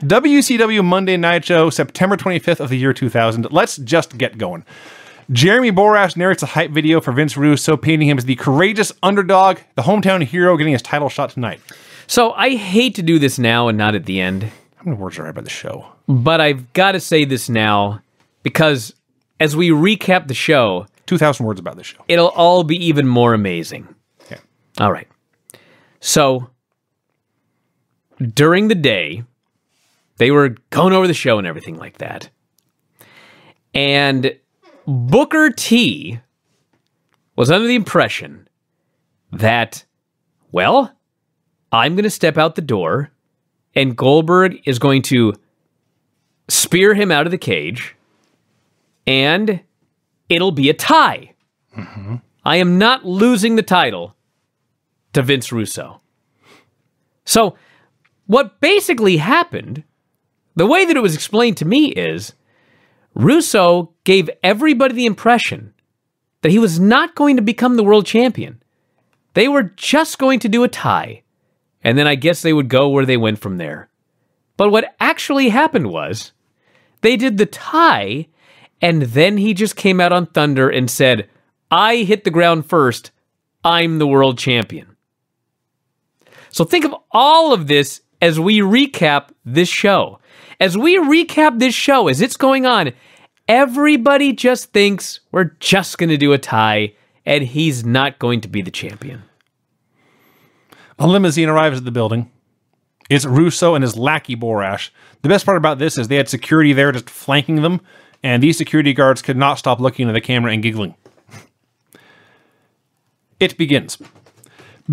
WCW Monday Nitro, September 25th of the year 2000. Let's just get going. Jeremy Borash narrates a hype video for Vince Russo, painting him as the courageous underdog, the hometown hero getting his title shot tonight. So I hate to do this now and not at the end. How many words are right by the show? But I've got to say this now, because as we recap the show... 2,000 words about the show. It'll all be even more amazing. Okay. All right. So, during the day, they were going over the show and everything like that. And Booker T was under the impression that, well, I'm going to step out the door and Goldberg is going to spear him out of the cage and it'll be a tie. Mm-hmm. I am not losing the title to Vince Russo. So, what basically happened, the way that it was explained to me is, Russo gave everybody the impression that he was not going to become the world champion. They were just going to do a tie, and then I guess they would go where they went from there. But what actually happened was, they did the tie, and then he just came out on Thunder and said, I hit the ground first, I'm the world champion. So think of all of this as we recap this show. As we recap this show, as it's going on, everybody just thinks we're just going to do a tie, and he's not going to be the champion. A limousine arrives at the building. It's Russo and his lackey Borash. The best part about this is they had security there just flanking them, and these security guards could not stop looking at the camera and giggling. It begins.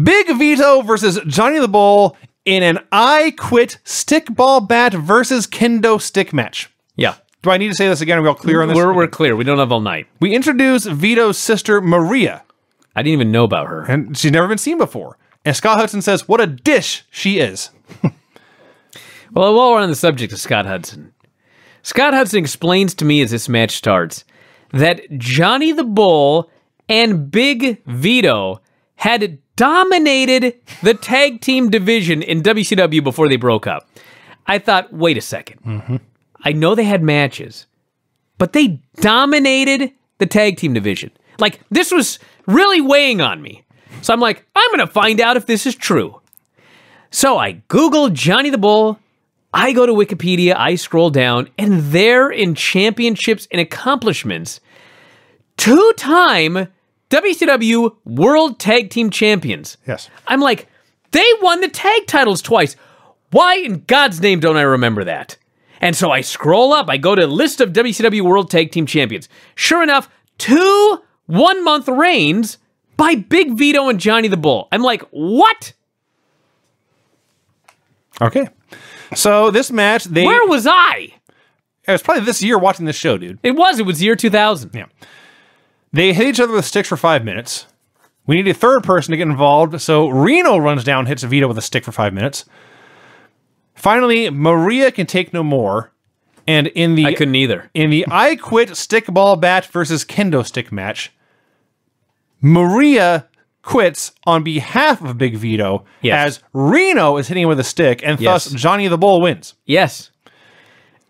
Big Vito versus Johnny the Bull in an I Quit stickball bat versus kendo stick match. Yeah. Do I need to say this again? Are we all clear on this? We're clear. We don't have all night. We introduce Vito's sister, Maria. I didn't even know about her. And she's never been seen before. And Scott Hudson says, what a dish she is. Well, while we're on the subject of Scott Hudson explains to me as this match starts that Johnny the Bull and Big Vito had dominated the tag team division in WCW before they broke up. I thought, wait a second. Mm-hmm. I know they had matches, but they dominated the tag team division. Like, this was really weighing on me. So I'm like, I'm going to find out if this is true. So I Google Johnny the Bull. I go to Wikipedia. I scroll down, and there in championships and accomplishments, 2-time WCW World Tag Team Champions. Yes. I'm like, they won the tag titles twice. Why in God's name don't I remember that? And so I scroll up. I go to list of WCW World Tag Team Champions. Sure enough, 2 one-month reigns by Big Vito and Johnny the Bull. I'm like, what? Okay. So this match, Where was I? It was probably this year watching this show, dude. It was year 2000. Yeah. They hit each other with sticks for 5 minutes. We need a third person to get involved, so Reno runs down and hits Vito with a stick for 5 minutes. Finally, Maria can take no more, and in the... I couldn't either. In the I Quit stickball bat versus kendo stick match, Maria quits on behalf of Big Vito, yes, as Reno is hitting him with a stick, and thus Johnny the Bull wins. Yes.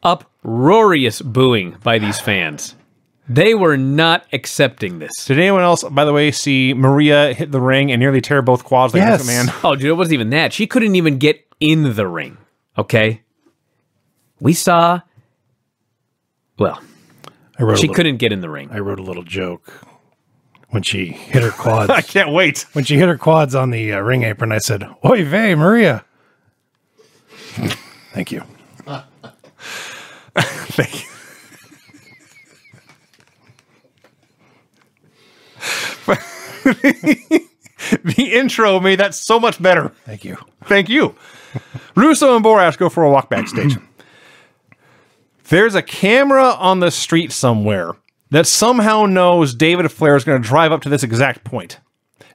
Uproarious booing by these fans. They were not accepting this. Did anyone else, by the way, see Maria hit the ring and nearly tear both quads like a man? Oh, dude, it wasn't even that. She couldn't even get in the ring, okay? We saw... Well, she couldn't get in the ring. I wrote a little joke when she hit her quads. I can't wait. When she hit her quads on the ring apron, I said, "Oy vey, Maria." Thank you. Thank you. The intro made that so much better. Thank you. Thank you. Russo and Borash go for a walk backstage. There's a camera on the street somewhere that somehow knows David Flair is going to drive up to this exact point.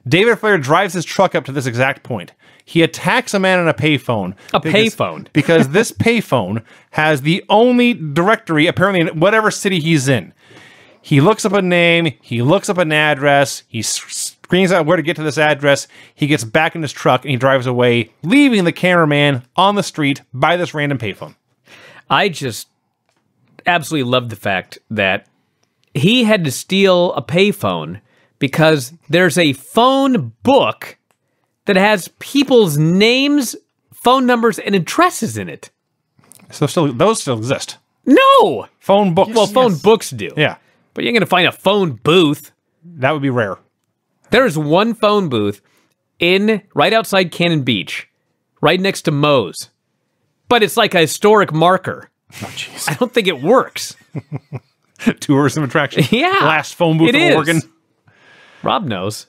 David Flair drives his truck up to this exact point. He attacks a man on a payphone. Because this payphone has the only directory, apparently, in whatever city he's in. He looks up a name. He looks up an address. He screams out where to get to this address. He gets back in his truck and he drives away, leaving the cameraman on the street by this random payphone. I just absolutely love the fact that he had to steal a payphone because there's a phone book that has people's names, phone numbers, and addresses in it. So those still exist. No! Phone books. Well, phone books do. Yeah. But you're going to find a phone booth. That would be rare. There's one phone booth right outside Cannon Beach, right next to Moe's. But it's like a historic marker. Oh, jeez. I don't think it works. Tourism attraction. Yeah. Last phone booth it in is. Oregon. Rob knows.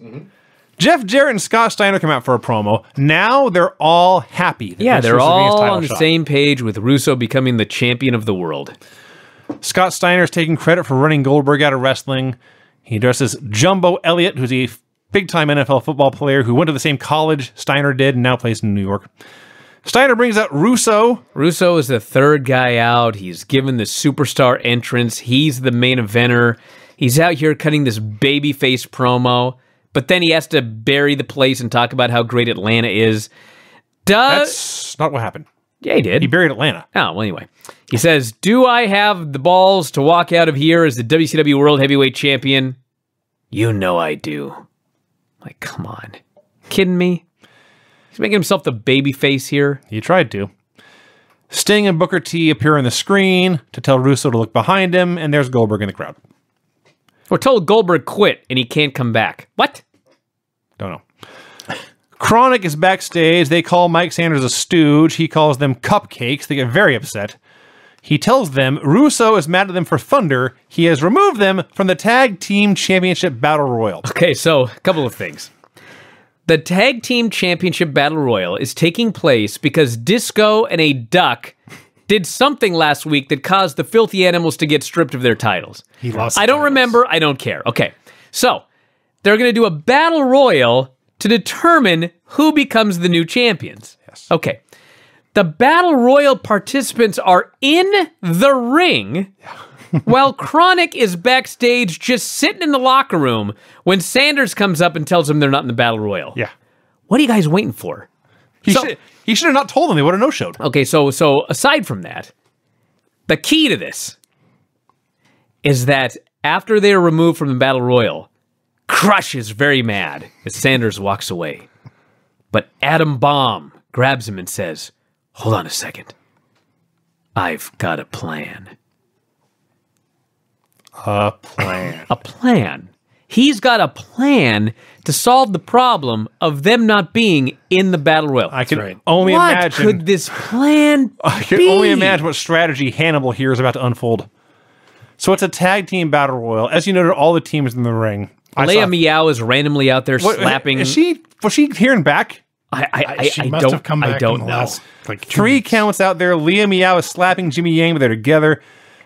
Jeff Jarrett and Scott Steiner come out for a promo. Now they're all happy. that Yeah, this they're was Sabrina's all title on the shot. same page with Russo becoming the champion of the world. Scott Steiner is taking credit for running Goldberg out of wrestling. He addresses Jumbo Elliott, who's a big-time NFL football player who went to the same college Steiner did and now plays in New York. Steiner brings out Russo. Russo is the third guy out. He's given the superstar entrance. He's the main eventer. He's out here cutting this babyface promo, but then he has to bury the place and talk about how great Atlanta is. That's not what happened. Yeah, he did. He buried Atlanta. Oh, well, anyway. He says, do I have the balls to walk out of here as the WCW World Heavyweight Champion? You know I do. Like, come on. Kidding me? He's making himself the baby face here. He tried to. Sting and Booker T appear on the screen to tell Russo to look behind him, and there's Goldberg in the crowd. We're told Goldberg quit and he can't come back. What? Don't know. Chronic is backstage. They call Mike Sanders a stooge. He calls them cupcakes. They get very upset. He tells them Russo is mad at them for Thunder. He has removed them from the Tag Team Championship Battle Royal. Okay, so a couple of things. The Tag Team Championship Battle Royal is taking place because Disco and a Duck did something last week that caused the Filthy Animals to get stripped of their titles. He lost. I don't remember. I don't care. Okay, so they're going to do a Battle Royal to determine who becomes the new champions. Yes. Okay. The Battle Royal participants are in the ring while Chronic is backstage just sitting in the locker room when Sanders comes up and tells them they're not in the Battle Royal. Yeah. What are you guys waiting for? He should have not told them. They would have no-showed. Okay, so aside from that, the key to this is that after they are removed from the Battle Royal, Crush is very mad as Sanders walks away. But Adam Bomb grabs him and says, hold on a second. I've got a plan. A plan. A plan. He's got a plan to solve the problem of them not being in the Battle Royal. I can only what imagine. could this plan I can be? only imagine what strategy Hannibal here is about to unfold. So it's a tag team battle royal. As you noted, all the teams in the ring. Leia Meow is randomly out there slapping. Was she hearing back? She must have come back I don't in the know. last, like, 2 3 weeks. counts out there. Leah Meow is slapping Jimmy Yang, but they're together.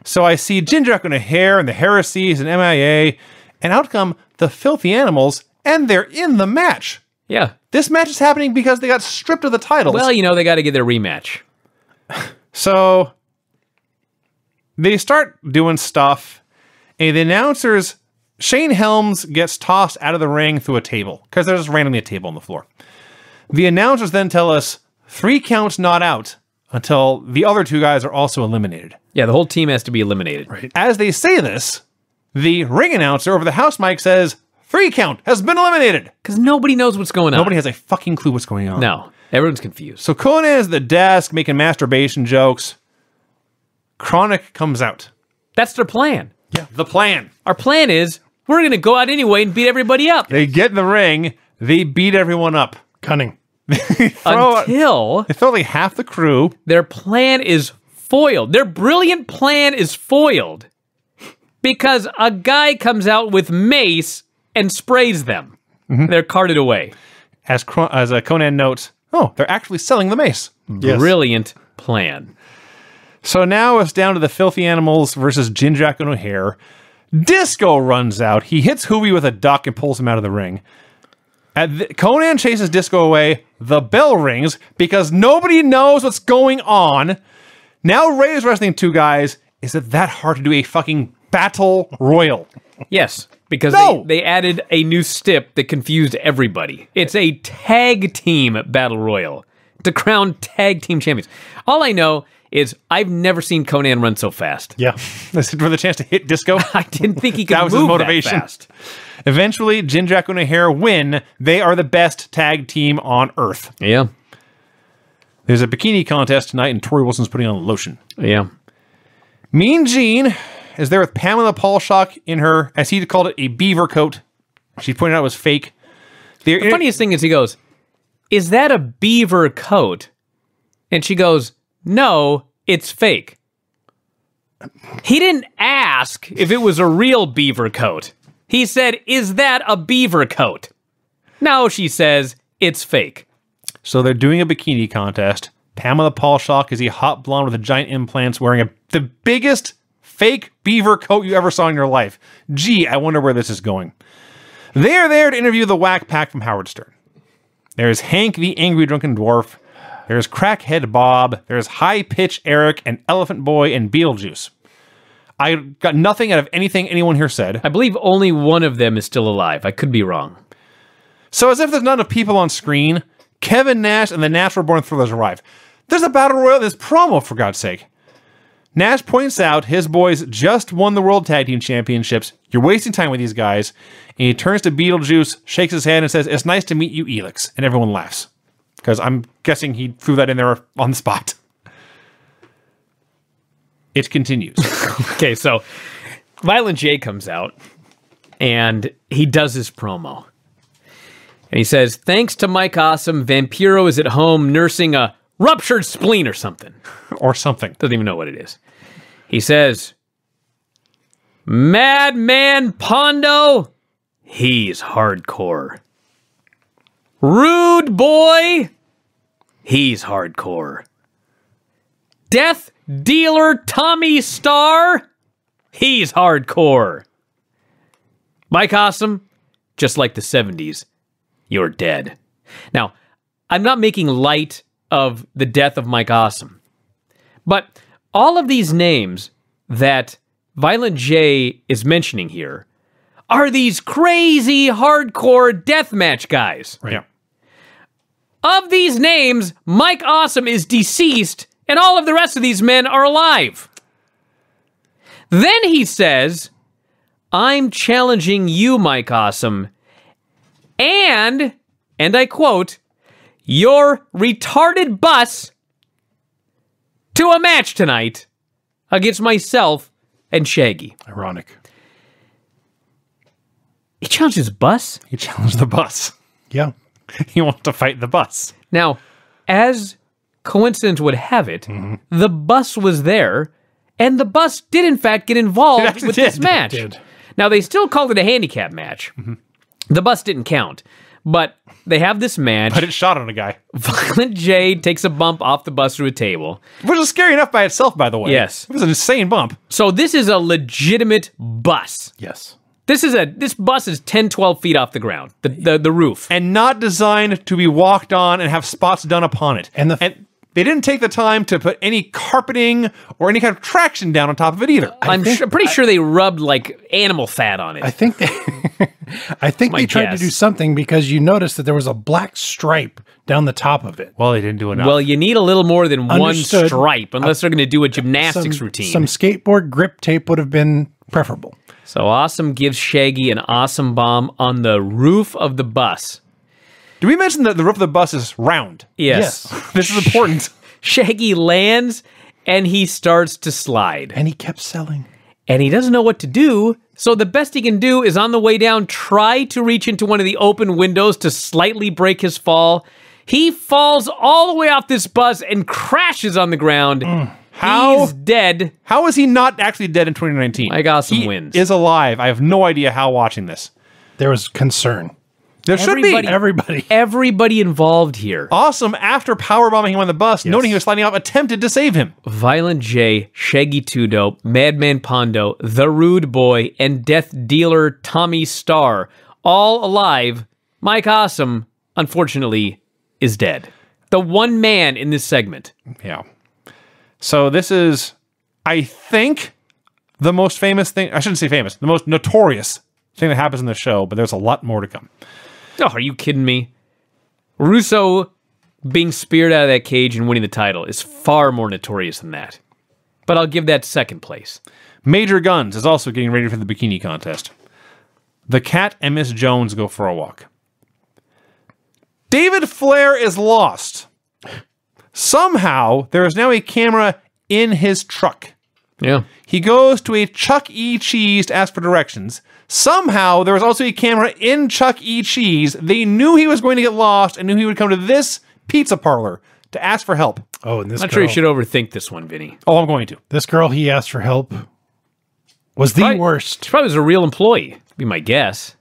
So I see Ginger and Hair and the Heresies and MIA, and out come the Filthy Animals, and they're in the match. Yeah. This match is happening because they got stripped of the titles. Well, they got to get their rematch. So they start doing stuff, and the announcers, Shane Helms gets tossed out of the ring through a table because there's randomly a table on the floor. The announcers then tell us 3 counts not out until the other 2 guys are also eliminated. Yeah, the whole team has to be eliminated. Right. As they say this, the ring announcer over the house mic says 3 count has been eliminated. Because nobody knows what's going on. Nobody has a fucking clue what's going on. No, everyone's confused. So Conan is at the desk making masturbation jokes. Chronic comes out. That's their plan. Yeah. The plan. Our plan is we're going to go out anyway and beat everybody up. They get in the ring. They beat everyone up. Cunning. Until They throw like half the crew. their plan is foiled. Their brilliant plan is foiled because a guy comes out with mace and sprays them. They're carted away. As Conan notes, oh, they're actually selling the mace. Yes. Brilliant plan. So now it's down to the Filthy Animals versus Jinjak and O'Hare. Disco runs out. He hits Hoovy with a duck and pulls him out of the ring. Conan chases Disco away. The bell rings because nobody knows what's going on. Now Ray's wrestling 2 guys. Is it that hard to do a fucking battle royal? Yes, because No! they added a new stip that confused everybody. It's a tag team battle royal to crown tag team champions. All I know is I've never seen Conan run so fast. Yeah. This is for the chance to hit Disco. I didn't think he could That was move his motivation. that fast. Eventually, Jindrak and O'Hare win. They are the best tag team on Earth. Yeah. There's a bikini contest tonight, and Tori Wilson's putting on lotion. Yeah. Mean Gene is there with Pamela Paulshock in her, as he called it, a beaver coat. She pointed out it was fake. The funniest thing is he goes, "Is that a beaver coat?" And she goes, "No, it's fake." He didn't ask if it was a real beaver coat. He said, "Is that a beaver coat?" No, she says, "It's fake." So they're doing a bikini contest. Pamela Paulshock is a hot blonde with a giant implants wearing the biggest fake beaver coat you ever saw in your life. Gee, I wonder where this is going. They are there to interview the Whack Pack from Howard Stern. There's Hank the Angry Drunken Dwarf. There's Crackhead Bob. There's High Pitch Eric and Elephant Boy and Beetlejuice. I got nothing out of anything anyone here said. I believe only one of them is still alive. I could be wrong. So as if there's not enough people on screen, Kevin Nash and the Natural Born Thrillers arrive. There's a battle royal in this promo, for God's sake. Nash points out his boys just won the World Tag Team Championships. You're wasting time with these guys. And he turns to Beetlejuice, shakes his hand, and says, "It's nice to meet you, Elix." And everyone laughs. Because I'm guessing he threw that in there on the spot. It continues. Okay, so Violent J comes out, and he does his promo. And he says, "Thanks to Mike Awesome, Vampiro is at home nursing a ruptured spleen or something." Or something. Doesn't even know what it is. He says, "Madman Pondo, he's hardcore. Rude Boy, he's hardcore. Death Dealer Tommy Starr, he's hardcore. Mike Awesome, just like the 70s, you're dead." Now, I'm not making light of the death of Mike Awesome, but all of these names that Violent J is mentioning here are these crazy hardcore deathmatch guys. Right. Yeah. Of these names, Mike Awesome is deceased, and all of the rest of these men are alive. Then he says, "I'm challenging you, Mike Awesome, and I quote, your retarded bus to a match tonight against myself and Shaggy." Ironic. He challenges Bus? He challenged the bus. Yeah. He wants to fight the bus. Now, as coincidence would have it, the bus was there, and the bus did in fact get It involved actually with did. this match. It did. Now, they still called it a handicap match. The bus didn't count, but they have this match. But it shot on a guy. Violent J takes a bump off the bus through a table. Which is scary enough by itself, by the way. Yes. It was an insane bump. So this is a legitimate bus. Yes. This bus is 10, 12 feet off the ground, the roof. And not designed to be walked on and have spots done upon it. And they didn't take the time to put any carpeting or any kind of traction down on top of it either. I'm pretty sure they rubbed like animal fat on it. I think they, they tried guess. to do something because you noticed that there was a black stripe down the top of it. Well, they didn't do enough. Well, you need a little more than Understood. one stripe unless they're going to do a gymnastics routine. Some skateboard grip tape would have been preferable. So Awesome gives Shaggy an awesome bomb on the roof of the bus. Did we mention that the roof of the bus is round? Yes. This is important. Shaggy lands and he starts to slide. And he kept selling. And he doesn't know what to do, so the best he can do is on the way down try to reach into one of the open windows to slightly break his fall. He falls all the way off this bus and crashes on the ground. How? He's dead. How is he not actually dead in 2019? Mike Awesome He wins. is alive. I have no idea how watching this. There was concern. There should be. Everybody involved here. Awesome, after powerbombing him on the bus, noting he was sliding off, attempted to save him. Violent J, Shaggy 2 Dope, Madman Pondo, The Rude Boy, and Death Dealer Tommy Starr, all alive. Mike Awesome, unfortunately, is dead. The one man in this segment. Yeah. So this is, I think, the most famous thing. I shouldn't say famous. The most notorious thing that happens in the show, but there's a lot more to come. Oh, are you kidding me? Russo being speared out of that cage and winning the title is far more notorious than that. But I'll give that second place. Major Guns is also getting ready for the bikini contest. The Cat and Miss Jones go for a walk. David Flair is lost. Somehow, there is now a camera in his truck. Yeah. He goes to a Chuck E. Cheese to ask for directions. Somehow, there was also a camera in Chuck E. Cheese. They knew he was going to get lost and knew he would come to this pizza parlor to ask for help. Oh, and this I'm not girl, sure you should overthink this one, Vinny. Oh, I'm going to. this girl he asked for help was the worst. She probably was a real employee, be my guess.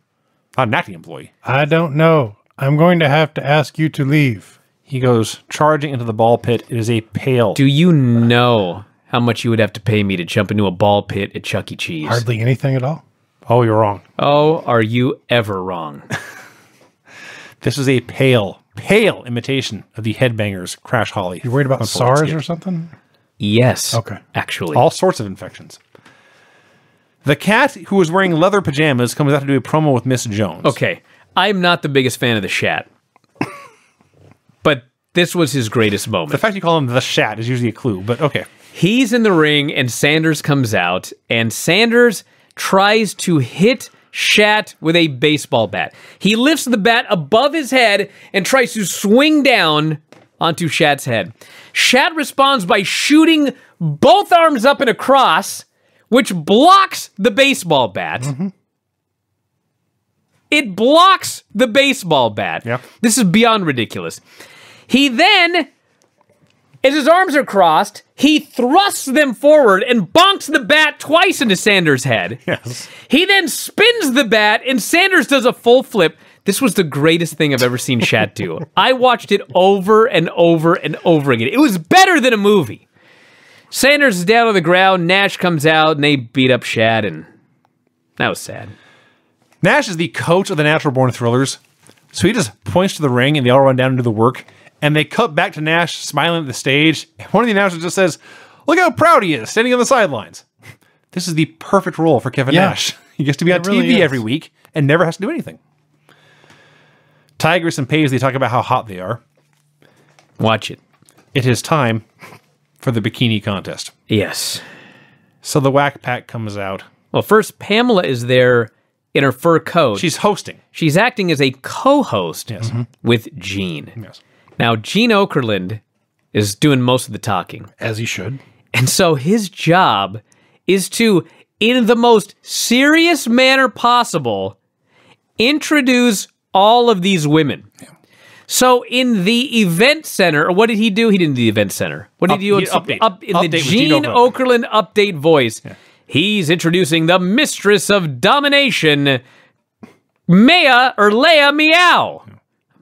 Not an acting employee. I don't know. I'm going to have to ask you to leave. He goes charging into the ball pit. It is a pail. Do you know how much you would have to pay me to jump into a ball pit at Chuck E. Cheese? Hardly anything at all. Oh, you're wrong. Oh, are you ever wrong? This is a pale imitation of the Headbangers Crash Holly. You're worried about SARS or something? Yes. Okay. Actually. All sorts of infections. The Cat, who was wearing leather pajamas, comes out to do a promo with Miss Jones. Okay. I'm not the biggest fan of the Shat. But this was his greatest moment. The fact you call him the Shat is usually a clue, but okay. He's in the ring, and Sanders comes out, and Sanders tries to hit Shat with a baseball bat. He lifts the bat above his head and tries to swing down onto Shat's head. Shat responds by shooting both arms up in a cross, which blocks the baseball bat. Mm-hmm. It blocks the baseball bat. Yep. This is beyond ridiculous. He then, as his arms are crossed, he thrusts them forward and bonks the bat twice into Sanders' head. Yes. He then spins the bat, and Sanders does a full flip. This was the greatest thing I've ever seen Shat do. I watched it over and over and over again. It was better than a movie. Sanders is down on the ground, Nash comes out, and they beat up Shat, and that was sad. Nash is the coach of the Natural Born Thrillers, so he just points to the ring, and they all run down and do the work, and they cut back to Nash smiling at the stage. One of the announcers just says, "Look how proud he is, standing on the sidelines." This is the perfect role for Kevin Nash. He gets to be on TV every week and never has to do anything. Tigress and Paisley talk about how hot they are. Watch it. It is time for the bikini contest. Yes. So the Whack Pack comes out. Well, first, Pamela is there in her fur coat. She's hosting. She's acting as a co-host with Gene. Yes. Now, Gene Okerlund is doing most of the talking. As he should. And so his job is to, in the most serious manner possible, introduce all of these women. Yeah. So in the event center, or what did he do? He didn't do the event center. What did he do? In the Gene Okerlund update voice, he's introducing the mistress of domination, Leia Meow.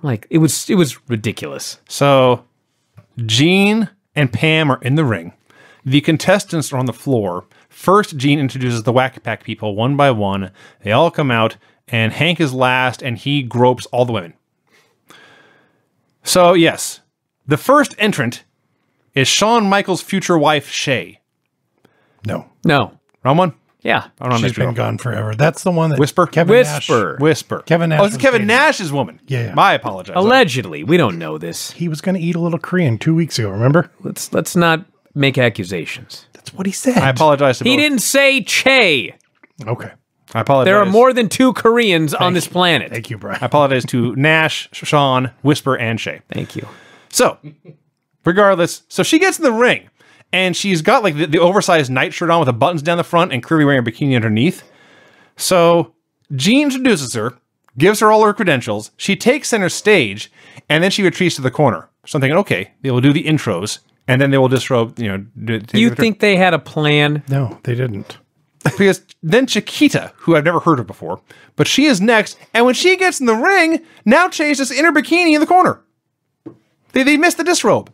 Like, it was ridiculous. So Gene and Pam are in the ring. The contestants are on the floor. First, Gene introduces the Whack Pack people one by one. They all come out, and Hank is last, and he gropes all the women. So, yes, the first entrant is Shawn Michaels' future wife, Shay. No. Wrong one? Yeah. She's been gone forever. That's the one that... Whisper? Whisper. Kevin Nash. Oh, it's Kevin Nash's woman. Yeah. I apologize. Allegedly. We don't know this. He was going to eat a little Korean 2 weeks ago, remember? Let's not make accusations. That's what he said. I apologize to both. He didn't say Che. Okay. I apologize. There are more than 2 Koreans on this planet. Thank you, Brian. I apologize to Nash, Shawn, Whisper, and Shay. Thank you. So, regardless, so she gets in the ring, and she's got like the oversized nightshirt on with the buttons down the front and clearly wearing a bikini underneath. So, Gene introduces her, gives her all her credentials. She takes center stage, and then she retreats to the corner. So I'm thinking, okay, they will do the intros, and then they will disrobe, You think they had a plan? No, they didn't. Because then Chiquita, who I've never heard of before, but she is next, and when she gets in the ring, now Chase just in her bikini in the corner. They missed the disrobe.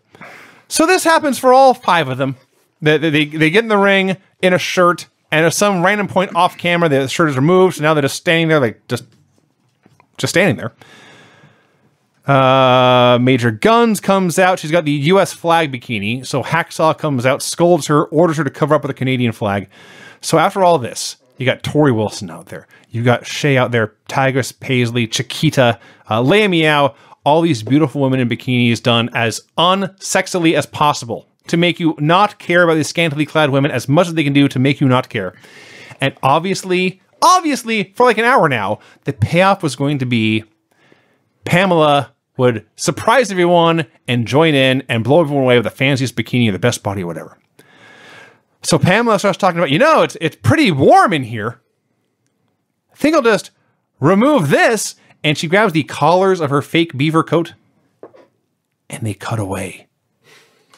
So this happens for all 5 of them. They get in the ring in a shirt, and at some random point off camera, the shirt is removed, so now they're just standing there, like just standing there. Major Guns comes out. She's got the U.S. flag bikini, so Hacksaw comes out, scolds her, orders her to cover up with a Canadian flag. So after all this, you got Tori Wilson out there. You've got Shay out there, Tigress, Paisley, Chiquita, Leia Meow. all these beautiful women in bikinis done as unsexily as possible to make you not care about these scantily clad women as much as they can do to make you not care. And obviously, for like an hour now, the payoff was going to be Pamela would surprise everyone and join in and blow everyone away with the fanciest bikini or the best body or whatever. So Pamela starts talking about, it's pretty warm in here. I think I'll just remove this. And she grabs the collars of her fake beaver coat and they cut away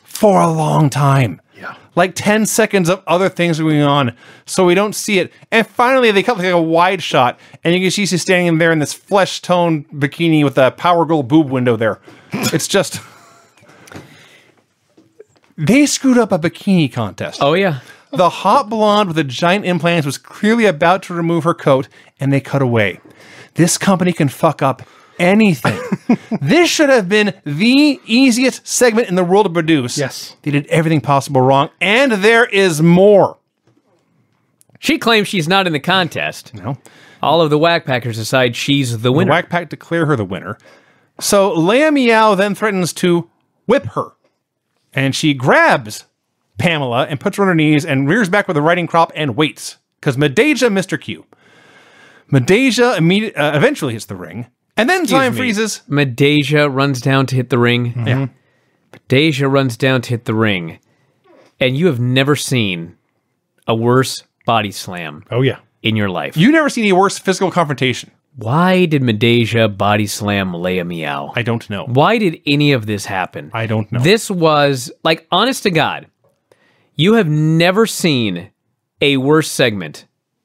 for a long time. Yeah. Like 10 seconds of other things going on, so we don't see it. And finally, they cut like a wide shot, and you can see she's standing there in this flesh-tone bikini with a Power Girl boob window there. It's just... They screwed up a bikini contest. Oh, yeah. The hot blonde with the giant implants was clearly about to remove her coat, and they cut away. This company can fuck up anything. This should have been the easiest segment in the world to produce. Yes. They did everything possible wrong, and there is more. She claims she's not in the contest. No. All of the Whack Packers decide she's the winner. The Whack Pack declare her the winner. So Leia Meow then threatens to whip her. And she grabs Pamela and puts her on her knees and rears back with a riding crop and waits. Because Medeja Mr. Q. Medeja eventually hits the ring. And then time freezes. Medeja runs down to hit the ring. Mm-hmm. Yeah. Medeja runs down to hit the ring. And you have never seen a worse body slam Oh, yeah. in your life. You've never seen a worse physical confrontation. Why did Medeja body slam Leia Meow? I don't know. Why did any of this happen? I don't know. This was, like, honest to God, you have never seen a worse segment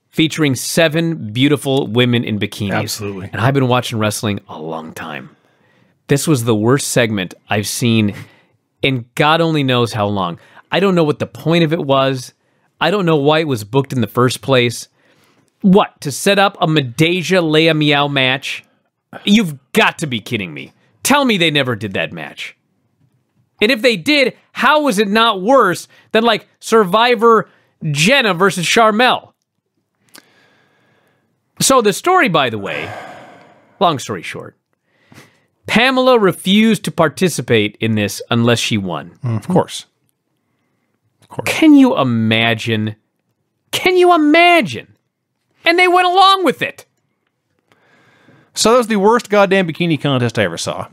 featuring 7 beautiful women in bikinis. Absolutely. And I've been watching wrestling a long time. This was the worst segment I've seen in God only knows how long. I don't know what the point of it was. I don't know why it was booked in the first place. What, to set up a Medeja Leia Meow match? You've got to be kidding me. Tell me they never did that match. And if they did, how was it not worse than, like, Survivor Jenna versus Charmel? So the story, by the way, long story short, Pamela refused to participate in this unless she won. Of course. Of course. Can you imagine? Can you imagine? And they went along with it. So that was the worst goddamn bikini contest I ever saw.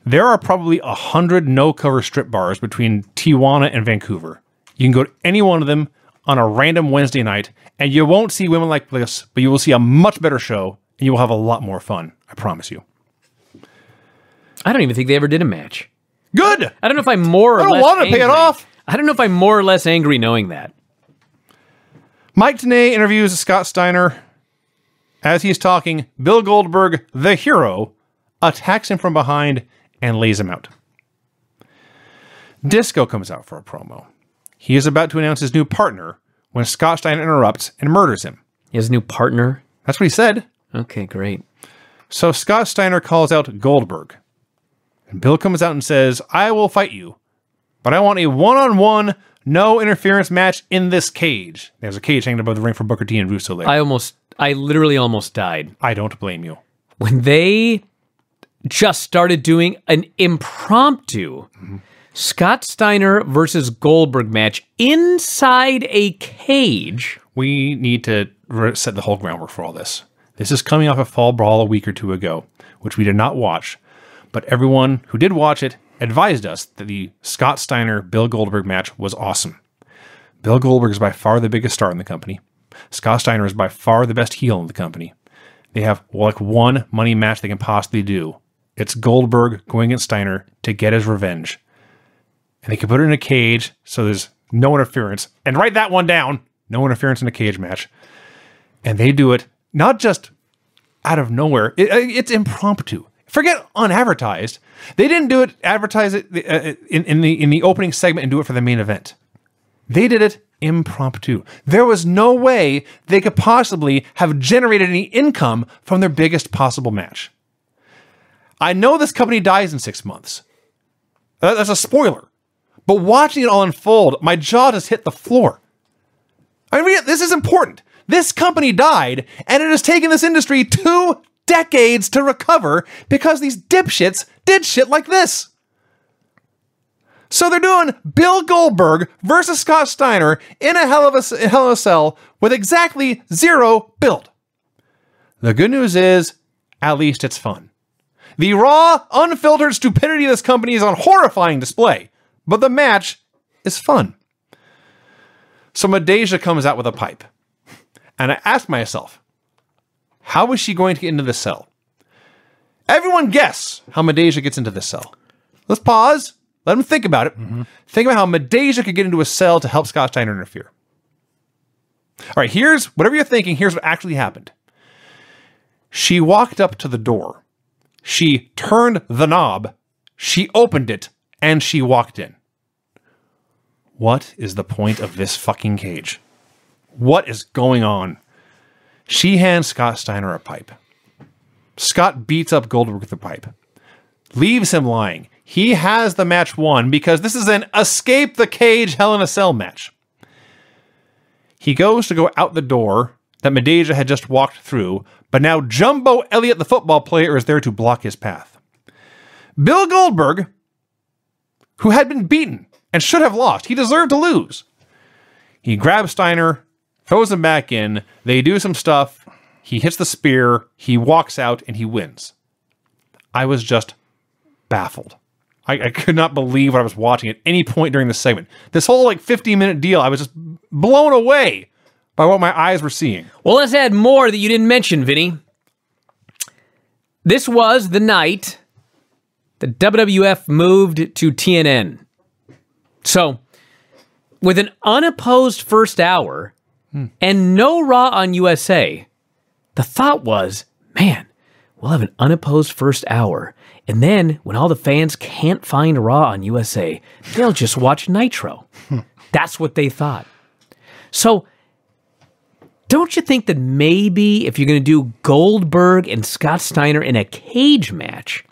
There are probably 100 no-cover strip bars between Tijuana and Vancouver. You can go to any one of them on a random Wednesday night, and you won't see women like this, but you will see a much better show, and you will have a lot more fun. I promise you. I don't even think they ever did a match. Good! I don't know if I'm more or less I don't want to pay it off! I don't know if I'm more or less angry knowing that. Mike Tenay interviews Scott Steiner. As he's talking, Bill Goldberg, the hero, attacks him from behind and lays him out. Disco comes out for a promo. He is about to announce his new partner when Scott Steiner interrupts and murders him. His new partner? That's what he said. Okay, great. So Scott Steiner calls out Goldberg. And Bill comes out and says, I will fight you, but I want a one-on-one, no interference match in this cage. There's a cage hanging above the ring for Booker T and Russo there. I literally almost died. I don't blame you. When they just started doing an impromptu Scott Steiner versus Goldberg match inside a cage. We need to set the whole groundwork for all this. This is coming off a Fall Brawl a week or two ago, which we did not watch. But everyone who did watch it advised us that the Scott Steiner-Bill Goldberg match was awesome. Bill Goldberg is by far the biggest star in the company. Scott Steiner is by far the best heel in the company. They have like one money match they can possibly do. It's Goldberg going against Steiner to get his revenge. And they can put it in a cage so there's no interference. And write that one down. No interference in a cage match. And they do it not just out of nowhere. It's impromptu. Forget unadvertised. They didn't do it, advertise it in the opening segment and do it for the main event. They did it impromptu. There was no way they could possibly have generated any income from their biggest possible match. I know this company dies in 6 months. That's a spoiler. But watching it all unfold, my jaw just hit the floor. I mean, this is important. This company died, and it has taken this industry 2 decades to recover because these dipshits did shit like this. So they're doing Bill Goldberg versus Scott Steiner in a Hell in a Cell with exactly 0 build. The good news is, at least it's fun. The raw, unfiltered stupidity of this company is on horrifying display, but the match is fun. So Madeja comes out with a pipe, and I ask myself, how is she going to get into the cell? Everyone guess how Madeja gets into the cell. Let's pause. Let him think about it. Think about how Madeja could get into a cell to help Scott Steiner interfere. All right, here's, whatever you're thinking, here's what actually happened. She walked up to the door. She turned the knob. She opened it, and she walked in. What is the point of this fucking cage? What is going on? She hands Scott Steiner a pipe. Scott beats up Goldberg with the pipe. Leaves him lying. He has the match won because this is an escape the cage Hell in a Cell match. He goes to go out the door that Madeja had just walked through, but now Jumbo Elliott, the football player, is there to block his path. Bill Goldberg, who had been beaten and should have lost, he deserved to lose. He grabs Steiner, throws him back in, they do some stuff, he hits the spear, he walks out, and he wins. I was just baffled. I could not believe what I was watching at any point during this segment. This whole 50-minute deal, I was just blown away by what my eyes were seeing. Well, let's add more that you didn't mention, Vinny. This was the night the WWF moved to TNN. So, with an unopposed first hour and no Raw on USA, the thought was, man, we'll have an unopposed first hour. And then, when all the fans can't find Raw on USA, they'll just watch Nitro. That's what they thought. So, don't you think that maybe if you're going to do Goldberg and Scott Steiner in a cage match,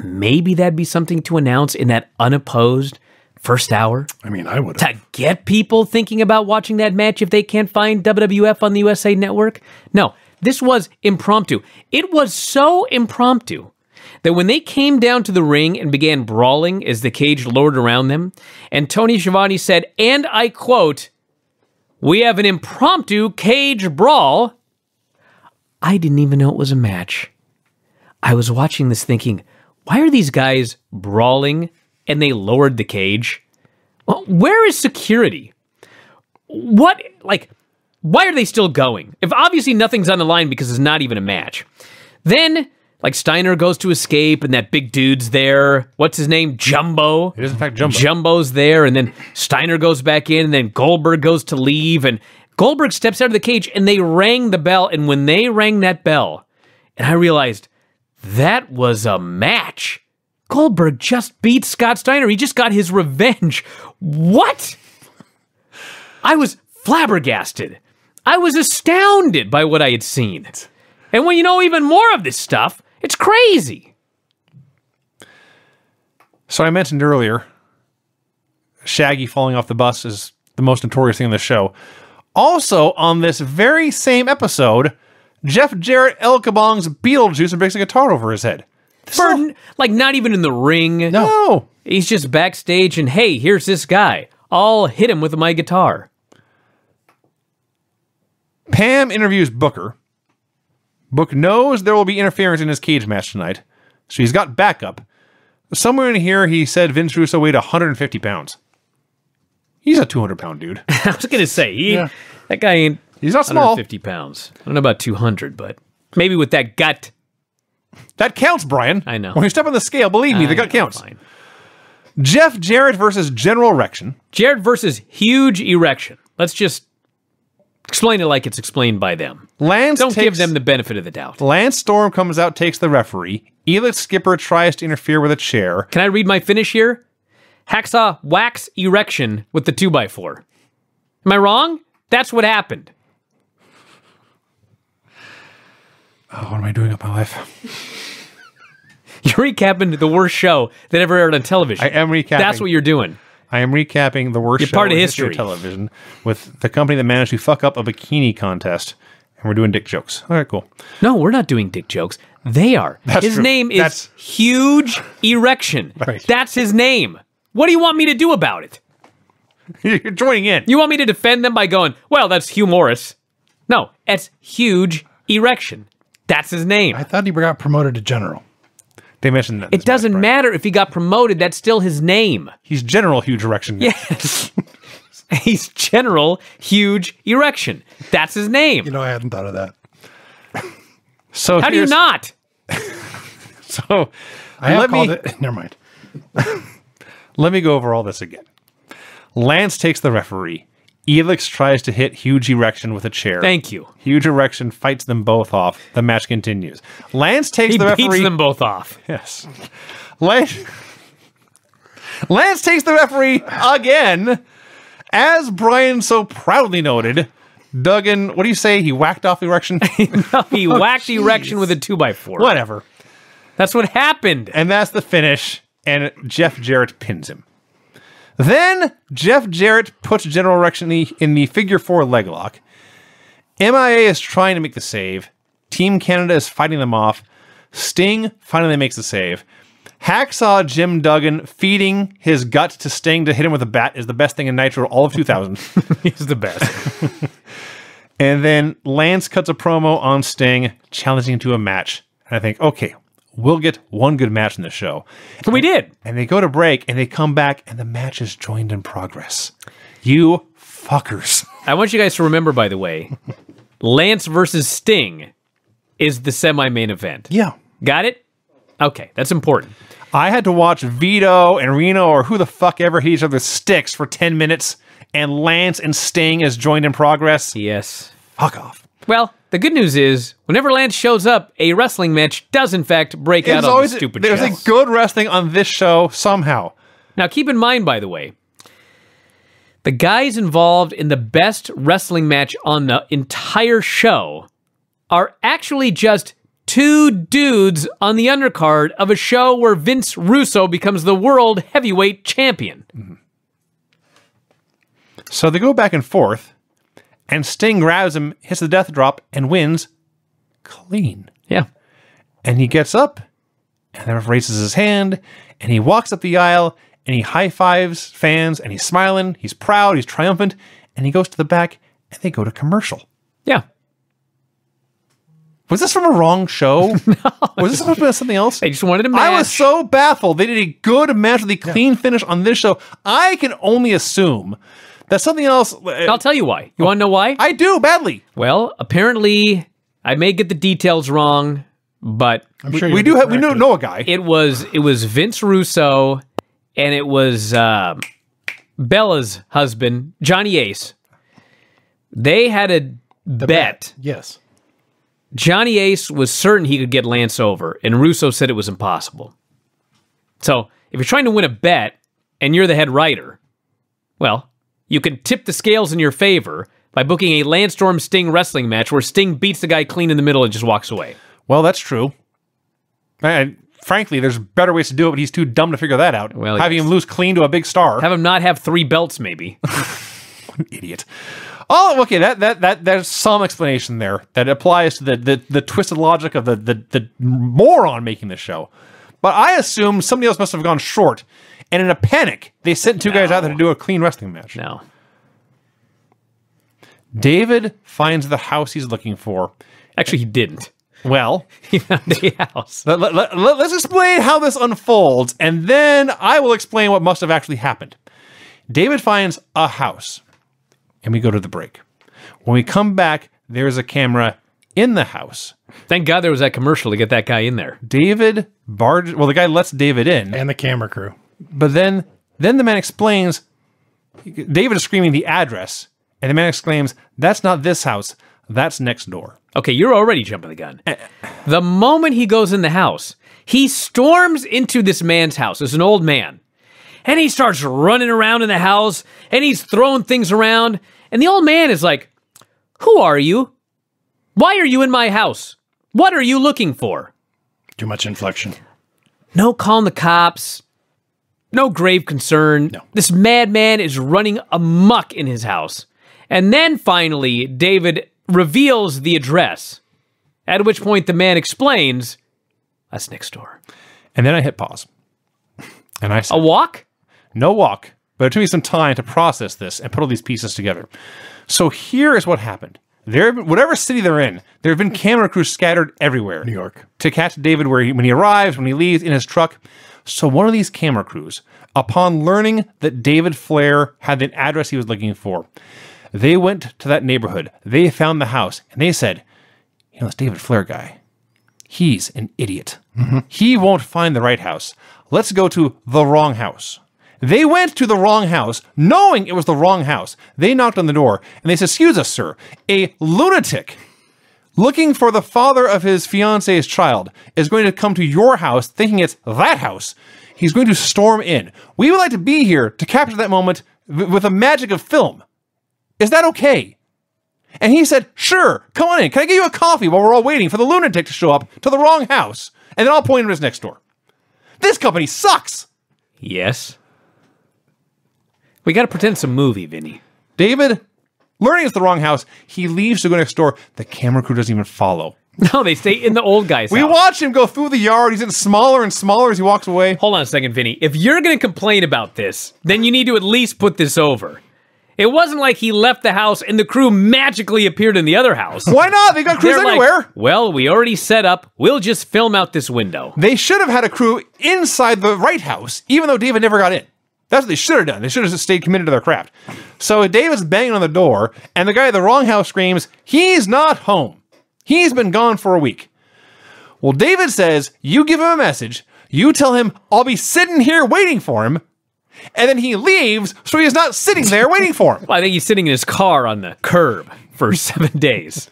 maybe that'd be something to announce in that unopposed first hour? I mean, I would have. To get people thinking about watching that match if they can't find WWF on the USA Network? No, this was impromptu. It was so impromptu that when they came down to the ring and began brawling as the cage lowered around them, and Tony Schiavone said, and I quote, "We have an impromptu cage brawl," I didn't even know it was a match. I was watching this thinking, why are these guys brawling and they lowered the cage? Well, where is security? Why are they still going? If obviously nothing's on the line because it's not even a match. Then, Steiner goes to escape and that big dude's there. What's his name? Jumbo. It is in fact Jumbo. Jumbo's there, and then Steiner goes back in, and then Goldberg goes to leave, and Goldberg steps out of the cage, and they rang the bell, and when they rang that bell, and I realized that was a match. Goldberg just beat Scott Steiner. He just got his revenge. What? I was flabbergasted. I was astounded by what I had seen. And when you know even more of this stuff, it's crazy. So I mentioned earlier, Shaggy falling off the bus is the most notorious thing in the show. Also, on this very same episode, Jarrett El Kabong's Beetlejuice and breaks a guitar over his head. Not even in the ring. No. He's just backstage and, hey, here's this guy. I'll hit him with my guitar. Pam interviews Booker. Book knows there will be interference in his cage match tonight, so he's got backup. Somewhere in here, he said Vince Russo weighed 150 pounds. He's a 200-pound dude. I was going to say, that guy ain't... He's not small. 150 pounds. I don't know about 200, but maybe with that gut. That counts, Brian. I know. When you step on the scale, believe me, the gut counts. Fine. Jeff Jarrett versus General Erection. Jarrett versus Huge Erection. Let's just explain it like it's explained by them. Don't give them the benefit of the doubt. Lance Storm comes out, takes the referee. Elix Skipper tries to interfere with a chair. Can I read my finish here? Hacksaw wax erection with the 2x4. Am I wrong? That's what happened. Oh, what am I doing with my life? You're recapping the worst show that ever aired on television. I am recapping. That's what you're doing. I am recapping the worst show part of in history. television with the company that managed to fuck up a bikini contest And we're doing dick jokes. All right, cool. No, we're not doing dick jokes. They are. That's his true. name is That's- Huge Erection. Right. That's his name. What do you want me to do about it? You're joining in. You want me to defend them by going, well, that's Hugh Morris. No, it's Huge Erection. That's his name. I thought he got promoted to general. They mentioned that. It doesn't matter if he got promoted. That's still his name. He's General Huge Erection. Yes. He's General Huge Erection. That's his name. You know, I hadn't thought of that. So How do you not? So I have let called me it. Never mind. let me go over all this again. Lance takes the referee. Elix tries to hit Huge Erection with a chair. Thank you. Huge Erection fights them both off. The match continues. Lance takes He the beats referee. them both off. Yes. Lance takes the referee again. As Brian so proudly noted, Duggan, what do you say? He whacked off Erection? He whacked Erection with a 2x4. Whatever. That's what happened. And that's the finish. And Jeff Jarrett pins him. Then Jeff Jarrett puts General Erection in the figure 4 leg lock. MIA is trying to make the save. Team Canada is fighting them off. Sting finally makes the save. Hacksaw Jim Duggan feeding his gut to Sting to hit him with a bat is the best thing in Nitro all of 2000. He's the best. And then Lance cuts a promo on Sting, challenging him to a match. And I think, okay, we'll get one good match in the show. We did. And they go to break, and they come back, and the match is joined in progress. You fuckers. I want you guys to remember, by the way, Lance versus Sting is the semi-main event. Yeah. Got it? Okay, that's important. I had to watch Vito and Reno, or who the fuck ever hit each other's sticks for 10 minutes, and Lance and Sting is joined in progress. Yes. Fuck off. Well, the good news is, whenever Lance shows up, a wrestling match does in fact break out on the stupid there's show. a good wrestling on this show somehow. Now, keep in mind, by the way, the guys involved in the best wrestling match on the entire show are actually just two dudes on the undercard of a show where Vince Russo becomes the world heavyweight champion. Mm-hmm. So they go back and forth, and Sting grabs him, hits the death drop, and wins clean. Yeah. And he gets up, and then raises his hand, and he walks up the aisle, and he high-fives fans, and he's smiling, he's proud, he's triumphant, and he goes to the back, and they go to commercial. Yeah. Was this from a wrong show? No. Was this supposed to be something else? They just wanted a match. I was so baffled. They did a good match with a clean finish on this show. I can only assume that something else... I'll tell you why. You want to know why? I do, badly. Well, apparently, I may get the details wrong, but I'm sure We know a guy. it was Vince Russo, and it was Bella's husband, Johnny Ace. They had a bet. Yes. Johnny Ace was certain he could get Lance over, and Russo said it was impossible. So, if you're trying to win a bet, and you're the head writer, well, you can tip the scales in your favor by booking a Lance Storm Sting wrestling match where Sting beats the guy clean in the middle and just walks away. Well, that's true. And frankly, there's better ways to do it, but he's too dumb to figure that out. Well, Having yes. him lose clean to a big star. Have him not have 3 belts, maybe. Idiot. Oh, okay. There's some explanation there that applies to the twisted logic of the moron making the show. But I assume somebody else must have gone short, and in a panic, they sent two guys out there to do a clean wrestling match. No. David finds the house he's looking for. Actually, he didn't. Well, He found a house. let's explain how this unfolds, and then I will explain what must have actually happened. David finds a house, and we go to the break. When we come back, there's a camera in the house. Thank God there was that commercial to get that guy in there. The guy lets David in, And the camera crew. but then the man explains, David is screaming the address, and the man exclaims, "That's not this house, that's next door." Okay, you're already jumping the gun. The moment he goes in the house, he storms into this man's house. It's an old man. And he starts running around in the house, and he's throwing things around. And the old man is like, "Who are you? Why are you in my house? What are you looking for?" Too much inflection. No calling the cops. No grave concern. No. This madman is running amok in his house. And then finally, David reveals the address, at which point the man explains, that's next door. And then I hit pause. And I said, A walk? no walk, but it took me some time to process this and put all these pieces together. So here is what happened. Whatever city they're in, there have been camera crews scattered everywhere. New York. To catch David when he arrives, when he leaves in his truck. So one of these camera crews, upon learning that David Flair had the address he was looking for, they went to that neighborhood. They found the house, and they said, this David Flair guy, he's an idiot. He won't find the right house. Let's go to the wrong house. They went to the wrong house, knowing it was the wrong house. They knocked on the door, and they said, excuse us, sir, a lunatic looking for the father of his fiance's child is going to come to your house thinking it's that house. He's going to storm in. We would like to be here to capture that moment with the magic of film. Is that okay? And he said, sure, come on in. Can I get you a coffee while we're all waiting for the lunatic to show up to the wrong house? And then I'll point him to his next door. This company sucks. Yes. We got to pretend it's a movie, Vinny. David, learning it's the wrong house, he leaves to go next door. The camera crew doesn't even follow. No, they stay in the old guy's house. We watch him go through the yard. He's getting smaller and smaller as he walks away. Hold on a second, Vinny. If you're going to complain about this, then you need to at least put this over. It wasn't like he left the house and the crew magically appeared in the other house. Why not? They got crews They're everywhere. like, well, we already set up. We'll just film out this window. They should have had a crew inside the right house, even though David never got in. That's what they should have done. They should have just stayed committed to their craft. So David's banging on the door, and the guy at the wrong house screams, he's not home. He's been gone for a week. Well, David says, you give him a message, you tell him, I'll be sitting here waiting for him, and then he leaves, so he's not sitting there waiting for him. Well, I think he's sitting in his car on the curb for 7 days.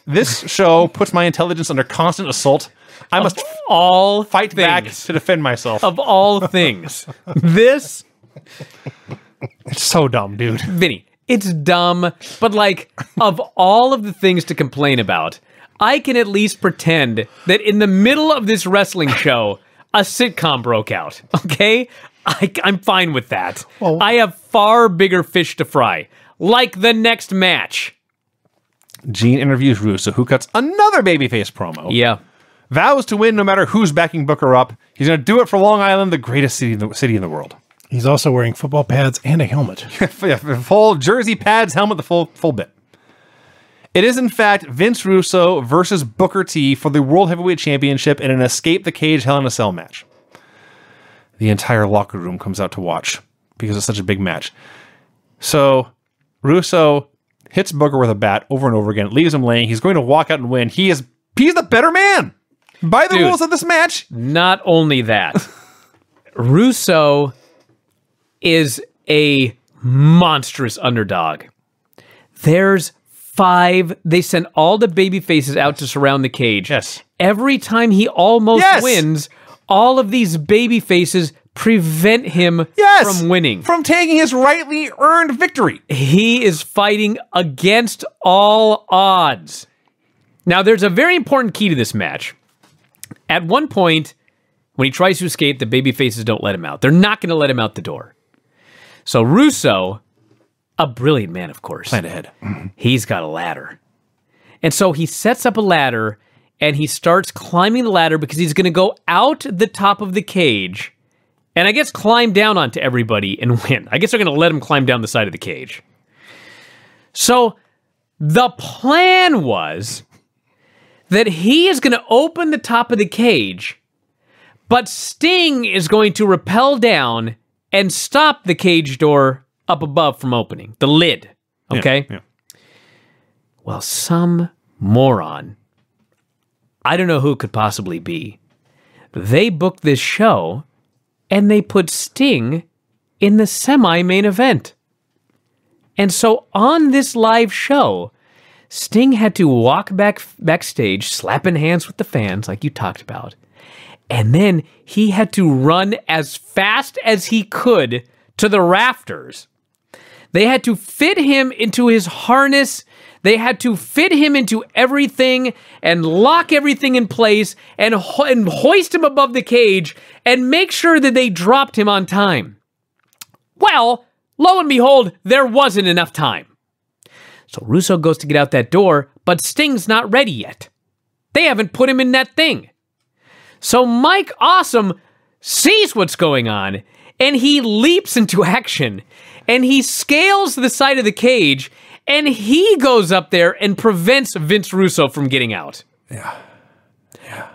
This show puts my intelligence under constant assault. I must all fight back things. to defend myself. Of all things. This, It's so dumb, dude. Vinny, it's dumb, but like, of all of the things to complain about, I can at least pretend that in the middle of this wrestling show, a sitcom broke out, okay? I'm fine with that. Well, I have far bigger fish to fry, like the next match. Gene interviews Russo, who cuts another babyface promo. Yeah. Vows to win no matter who's backing Booker up. He's going to do it for Long Island, the greatest city in the world. He's also wearing football pads and a helmet. Full jersey, pads, helmet, the full bit. It is, in fact, Vince Russo versus Booker T for the World Heavyweight Championship in an Escape the Cage Hell in a Cell match. The entire locker room comes out to watch because it's such a big match. So, Russo hits Booker with a bat over and over again, leaves him laying. He's going to walk out and win. He's the better man by the rules of this match. Not only that, Russo is a monstrous underdog. There's 5. They send all the baby faces out to surround the cage. Yes. Every time he almost wins, all of these baby faces prevent him from winning. From taking his rightly earned victory. He is fighting against all odds. Now, there's a very important key to this match. At one point, when he tries to escape, the baby faces don't let him out. They're not going to let him out the door. So Russo, a brilliant man, of course. Planned ahead. He's got a ladder. And so he sets up a ladder, and he starts climbing the ladder because he's going to go out the top of the cage and I guess climb down onto everybody and win. I guess they're going to let him climb down the side of the cage. So the plan was that he is going to open the top of the cage, but Sting is going to rappel down and stop the cage door up above from opening. The lid, okay? Yeah. Well, some moron, I don't know who it could possibly be, they booked this show and they put Sting in the semi-main event. And so on this live show, Sting had to walk backstage, slapping hands with the fans like you talked about. And then he had to run as fast as he could to the rafters. They had to fit him into his harness. They had to fit him into everything and lock everything in place and hoist him above the cage and make sure that they dropped him on time. Well, lo and behold, there wasn't enough time. So Russo goes to get out that door, but Sting's not ready yet. They haven't put him in that thing. So Mike Awesome sees what's going on, and he leaps into action, and he scales the side of the cage, and he goes up there and prevents Vince Russo from getting out. Yeah.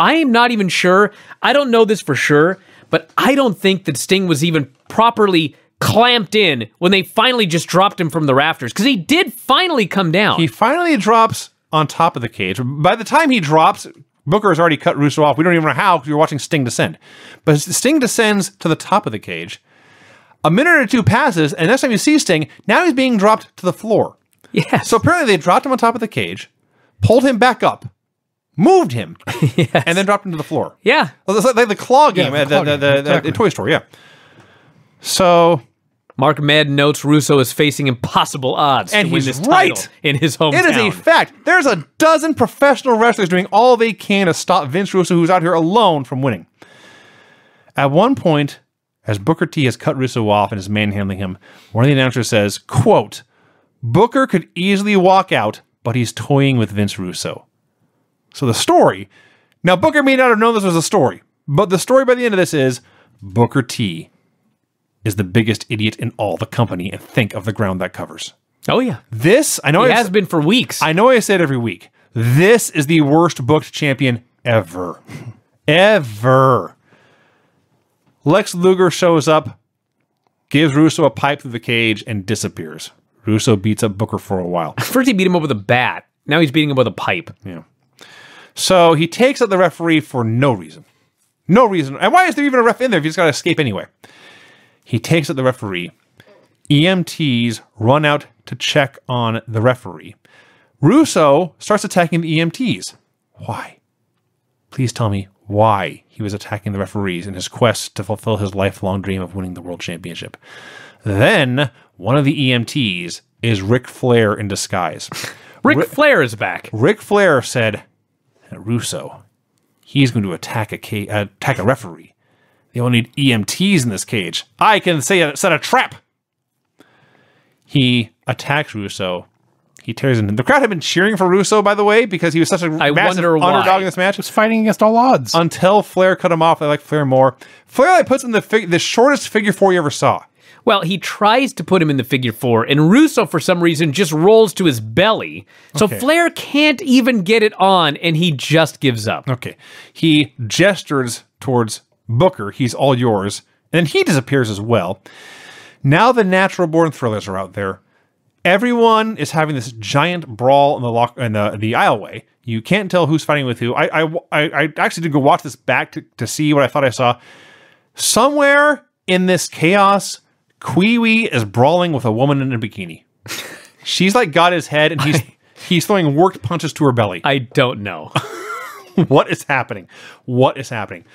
I am not even sure. I don't know this for sure, but I don't think that Sting was even properly clamped in when they finally just dropped him from the rafters, because he did finally come down. He finally drops on top of the cage. By the time he drops, Booker has already cut Russo off. We don't even know how, because you're watching Sting descend. But Sting descends to the top of the cage. A minute or two passes, and next time you see Sting, now he's being dropped to the floor. Yes. So apparently they dropped him on top of the cage, pulled him back up, moved him, and then dropped him to the floor. Yeah. Well, it's like the claw game at the Toy Store, yeah. So Mark Madden notes Russo is facing impossible odds and to win he's this right. title in his hometown. It is a fact. There's a dozen professional wrestlers doing all they can to stop Vince Russo, who's out here alone, from winning. At one point, as Booker T has cut Russo off and is manhandling him, one of the announcers says, quote, Booker could easily walk out, but he's toying with Vince Russo. So the story, now Booker may not have known this was a story, but the story by the end of this is Booker T is the biggest idiot in all the company, and think of the ground that covers. Oh, yeah. This, I know He has been for weeks. I know I say it every week. This is the worst booked champion ever. Ever. Lex Luger shows up, gives Russo a pipe through the cage, and disappears. Russo beats up Booker for a while. First he beat him up with a bat. Now he's beating him with a pipe. Yeah. So he takes out the referee for no reason. No reason. And why is there even a ref in there if he's got to escape anyway? He takes out the referee. EMTs run out to check on the referee. Russo starts attacking the EMTs. Why? Please tell me why he was attacking the referees in his quest to fulfill his lifelong dream of winning the world championship. Then, one of the EMTs is Ric Flair in disguise. Ric Flair is back. Ric Flair said, Russo, he's going to attack a referee. They only need EMTs in this cage. I can set a trap. He attacks Russo. He tears him. The crowd had been cheering for Russo, by the way, because he was such a massive underdog in this match. He was fighting against all odds. Until Flair cut him off. They like Flair more. Flair puts him in the shortest figure four you ever saw. Well, he tries to put him in the figure four, and Russo, for some reason, just rolls to his belly. So Okay. Flair can't even get it on, and he just gives up. Okay. He gestures towards Booker. He's all yours. And he disappears as well. Now the natural born thrillers are out there. Everyone is having this giant brawl in the aisleway. You can't tell who's fighting with who. I actually did go watch this back to see what I thought I saw. Somewhere in this chaos, Kwee-Wee is brawling with a woman in a bikini. She's like got his head, and he's throwing worked punches to her belly. I don't know. What is happening? What is happening?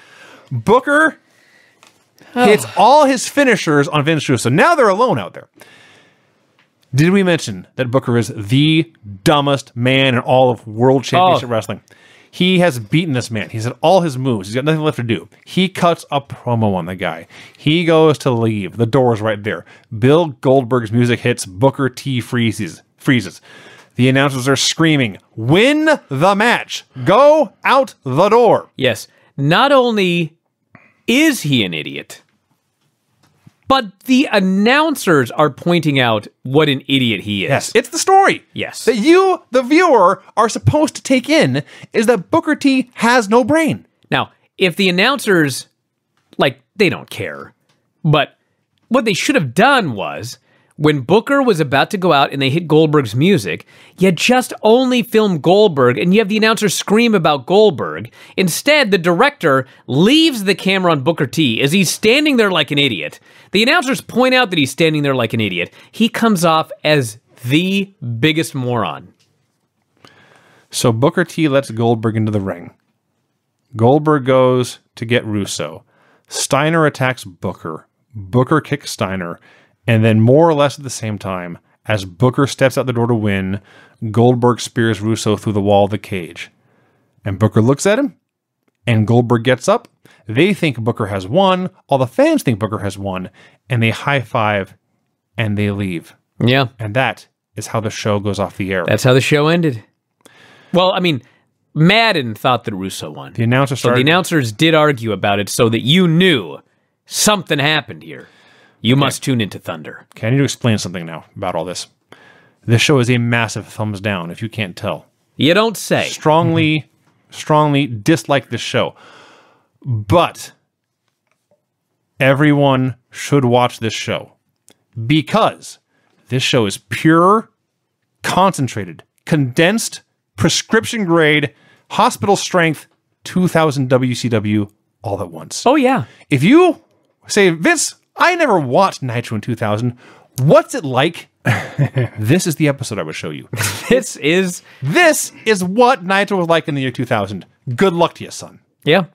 Booker hits all his finishers on Vince Russo. Now they're alone out there. Did we mention that Booker is the dumbest man in all of World Championship Wrestling? He has beaten this man. He's had all his moves. He's got nothing left to do. He cuts a promo on the guy. He goes to leave. The door's right there. Bill Goldberg's music hits. Booker T freezes. The announcers are screaming, "Win the match. Go out the door." Yes. Not only is he an idiot, but the announcers are pointing out what an idiot he is. Yes, it's the story. Yes. That you, the viewer, are supposed to take in is that Booker T has no brain. Now, if the announcers, they don't care, but what they should have done was, when Booker was about to go out and they hit Goldberg's music, you just only film Goldberg and you have the announcer scream about Goldberg. Instead, the director leaves the camera on Booker T as he's standing there like an idiot. The announcers point out that he's standing there like an idiot. He comes off as the biggest moron. So Booker T lets Goldberg into the ring. Goldberg goes to get Russo. Steiner attacks Booker. Booker kicks Steiner. And then more or less at the same time, as Booker steps out the door to win, Goldberg spears Russo through the wall of the cage. And Booker looks at him, and Goldberg gets up. They think Booker has won. All the fans think Booker has won. And they high-five, and they leave. Yeah. And that is how the show goes off the air. That's how the show ended. Well, I mean, Madden thought that Russo won. The announcer So the announcers did argue about it so that you knew something happened here. You must tune into Thunder. Okay, I need to explain something now about all this. This show is a massive thumbs down, if you can't tell. You don't say. Strongly dislike this show. But everyone should watch this show because this show is pure, concentrated, condensed, prescription grade, hospital strength, 2000 WCW all at once. Oh, yeah. If you say, Vince, I never watched Nitro in 2000, what's it like? This is the episode I would show you. This is what Nitro was like in the year 2000. Good luck to you, son. Yeah.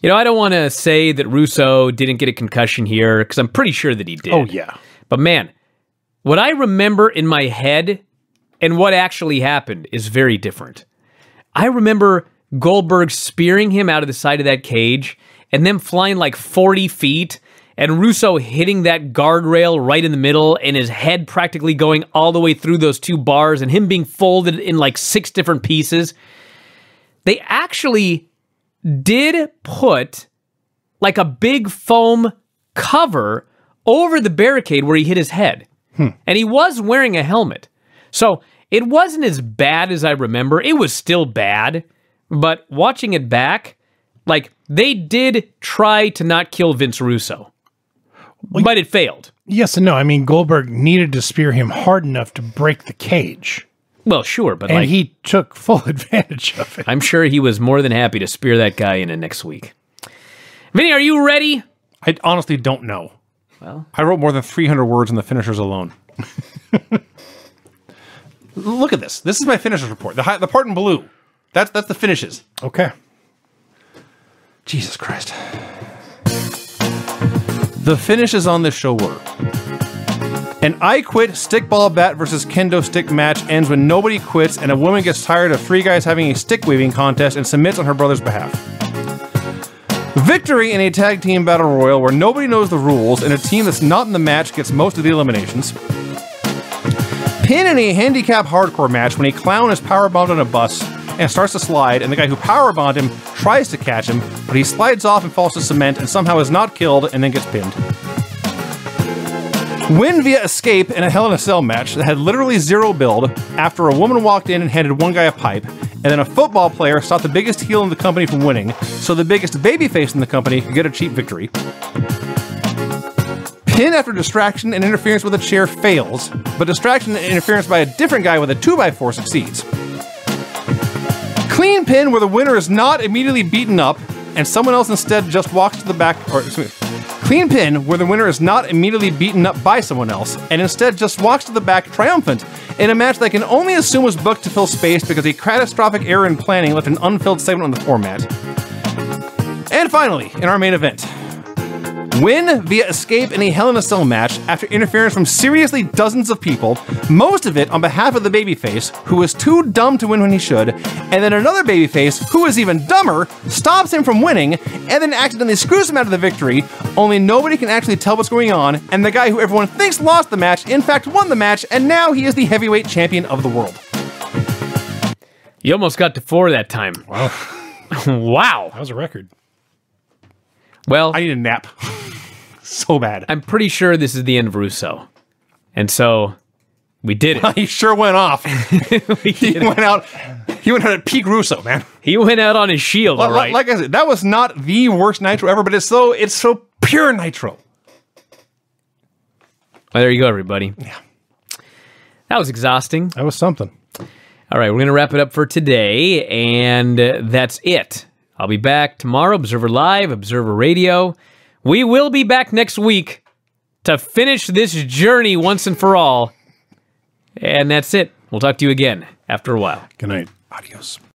You know, I don't want to say that Russo didn't get a concussion here, because I'm pretty sure that he did. Oh, yeah. But man, what I remember in my head and what actually happened is very different. I remember Goldberg spearing him out of the side of that cage and them flying like 40 feet and Russo hitting that guardrail right in the middle and his head practically going all the way through those two bars and him being folded in like 6 different pieces. They actually did put like a big foam cover over the barricade where he hit his head. And he was wearing a helmet. So it wasn't as bad as I remember. It was still bad. But watching it back, like, they did try to not kill Vince Russo. But it failed. Yes and no. I mean, Goldberg needed to spear him hard enough to break the cage. Well, sure, but And like, he took full advantage of it. I'm sure he was more than happy to spear that guy in it next week. Vinny, are you ready? I honestly don't know. Well, I wrote more than 300 words in the finishers alone. Look at this. This is my finishers report. The part in blue. That's the finishes. Okay. Jesus Christ. The finishes on this show were: an I Quit stickball bat versus kendo stick match ends when nobody quits and a woman gets tired of 3 guys having a stick waving contest and submits on her brother's behalf. Victory in a tag team battle royal where nobody knows the rules and a team that's not in the match gets most of the eliminations. Pin in a handicap hardcore match when a clown is powerbombed on a bus and starts to slide, and the guy who powerbombed him tries to catch him, but he slides off and falls to cement and somehow is not killed and then gets pinned. Win via escape in a Hell in a Cell match that had literally 0 build after a woman walked in and handed one guy a pipe, and then a football player stopped the biggest heel in the company from winning, so the biggest babyface in the company could get a cheap victory. Pin after distraction and interference with a chair fails, but distraction and interference by a different guy with a 2x4 succeeds. Clean pin where the winner is not immediately beaten up and someone else instead just walks to the back, clean pin where the winner is not immediately beaten up by someone else and instead just walks to the back triumphant in a match that I can only assume was booked to fill space because a catastrophic error in planning left an unfilled segment on the format. And finally, in our main event, win via escape in a Hell in a Cell match after interference from seriously dozens of people, most of it on behalf of the babyface, who was too dumb to win when he should, and then another babyface, who is even dumber, stops him from winning, and then accidentally screws him out of the victory, only nobody can actually tell what's going on, and the guy who everyone thinks lost the match, in fact won the match, and now he is the heavyweight champion of the world. you almost got to 4 that time. Wow. Wow. That was a record. Well, I need a nap. So bad. I'm pretty sure this is the end of Russo. And so, we did it. He sure went off. He went out at peak Russo, man. He went out on his shield, all right. Like I said, that was not the worst Nitro ever, but it's so pure Nitro. Well, there you go, everybody. Yeah. That was exhausting. That was something. All right, we're going to wrap it up for today, and that's it. I'll be back tomorrow, Observer Live, Observer Radio. We will be back next week to finish this journey once and for all. And that's it. We'll talk to you again after a while. Good night. Adios.